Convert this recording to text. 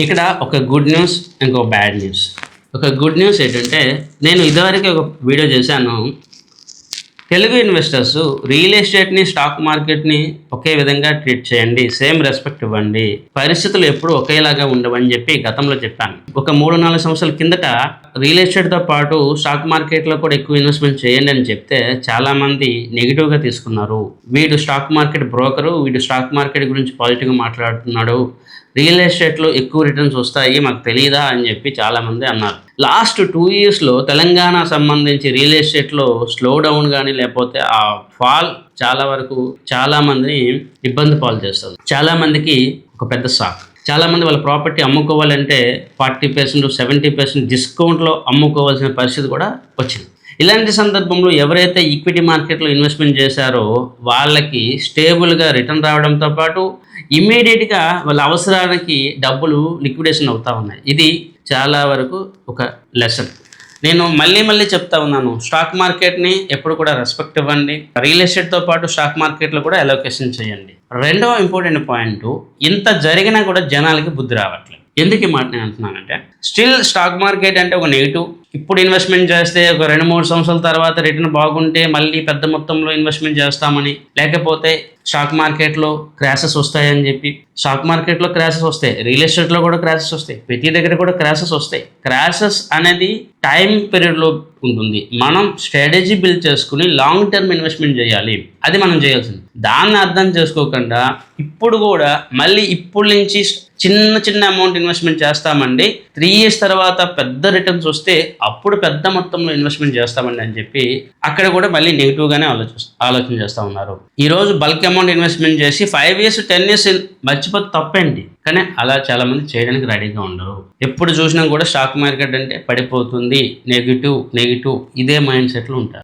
ఇక్కడ ఒక good news, ఇంకో బ్యాడ్ న్యూస్. ఒక గుడ్ న్యూస్ ఏంటంటే, నేను ఇదివరకు ఒక వీడియో చేశాను. తెలుగు ఇన్వెస్టర్స్ రియల్ ఎస్టేట్ని, స్టాక్ మార్కెట్ని ఒకే విధంగా ట్రీట్ చేయండి, సేమ్ రెస్పెక్ట్ ఇవ్వండి, పరిస్థితులు ఎప్పుడు ఒకేలాగా ఉండవని చెప్పి గతంలో చెప్పాను. ఒక 3-4 సంవత్సరాల కిందట రియల్ ఎస్టేట్తో పాటు స్టాక్ మార్కెట్లో కూడా ఎక్కువ ఇన్వెస్ట్మెంట్ చేయండి అని చెప్తే చాలామంది నెగిటివ్గా తీసుకున్నారు. వీడు స్టాక్ మార్కెట్ బ్రోకరు, వీడు స్టాక్ మార్కెట్ గురించి పాజిటివ్గా మాట్లాడుతున్నాడు, రియల్ ఎస్టేట్లో ఎక్కువ రిటర్న్స్ వస్తాయి, మాకు తెలియదా అని చెప్పి చాలామంది అన్నారు. లాస్ట్ 2 yearsలో తెలంగాణ సంబంధించి రియల్ ఎస్టేట్లో స్లో డౌన్ కానీ లేకపోతే ఆ ఫాల్ చాలా వరకు చాలామందిని ఇబ్బంది పాలు చేస్తుంది. చాలామందికి ఒక పెద్ద షాక్. చాలామంది వాళ్ళ ప్రాపర్టీ అమ్ముకోవాలంటే 40%, 70% డిస్కౌంట్లో అమ్ముకోవాల్సిన పరిస్థితి కూడా వచ్చింది. ఇలాంటి సందర్భంలో ఎవరైతే ఈక్విటీ మార్కెట్లో ఇన్వెస్ట్మెంట్ చేశారో వాళ్ళకి స్టేబుల్గా రిటర్న్ రావడంతో పాటు ఇమ్మీడియట్గా వాళ్ళ అవసరానికి డబ్బులు లిక్విడేషన్ అవుతూ ఉన్నాయి. ఇది చాలా వరకు ఒక లెసన్. నేను మళ్ళీ చెప్తా ఉన్నాను, స్టాక్ మార్కెట్ని ఎప్పుడు కూడా రెస్పెక్ట్ ఇవ్వండి, రియల్ ఎస్టేట్తో పాటు స్టాక్ మార్కెట్లో కూడా అలోకేషన్ చేయండి. రెండవ ఇంపార్టెంట్ పాయింట్, ఇంత జరిగినా కూడా జనాలకి బుద్ధి రావట్లేదు. ఎందుకు ఈ మాట నేను అంటున్నానంటే, స్టిల్ స్టాక్ మార్కెట్ అంటే ఒక నెగిటివ్. ఇప్పుడు ఇన్వెస్ట్మెంట్ చేస్తే ఒక 2-3 సంవత్సరాల తర్వాత రిటర్న్ బాగుంటే మళ్ళీ పెద్ద మొత్తంలో ఇన్వెస్ట్మెంట్ చేస్తామని, లేకపోతే స్టాక్ మార్కెట్లో క్రాషెస్ వస్తాయని చెప్పి, స్టాక్ మార్కెట్లో క్రాషెస్ వస్తాయి, రియల్ ఎస్టేట్లో కూడా క్రాషెస్ వస్తాయి, ప్రతి దగ్గర కూడా క్రాషెస్ వస్తాయి. క్రాషెస్ అనేది టైం పీరియడ్లో ఉంటుంది. మనం స్ట్రాటజీ బిల్డ్ చేసుకుని లాంగ్ టర్మ్ ఇన్వెస్ట్మెంట్ చేయాలి, అది మనం చేయాల్సింది. దాన్ని అర్థం చేసుకోకుండా ఇప్పుడు కూడా మళ్ళీ ఇప్పుడు నుంచి చిన్న అమౌంట్ ఇన్వెస్ట్మెంట్ చేస్తామండి, 3 years తర్వాత పెద్ద రిటర్న్స్ వస్తే అప్పుడు పెద్ద మొత్తంలో ఇన్వెస్ట్మెంట్ చేస్తామండి అని చెప్పి అక్కడ కూడా మళ్ళీ నెగిటివ్గానే ఆలోచన చేస్తూ ఉన్నారు. ఈరోజు బల్క్ అమౌంట్ ఇన్వెస్ట్మెంట్ చేసి 5 years 10 years మర్చిపోతే తప్పేంటి, కానీ అలా చాలామంది చేయడానికి రెడీగా ఉండరు. ఎప్పుడు చూసినా కూడా స్టాక్ మార్కెట్ అంటే పడిపోతుంది, నెగిటివ్ ఇదే మైండ్ సెట్లు ఉంటారు.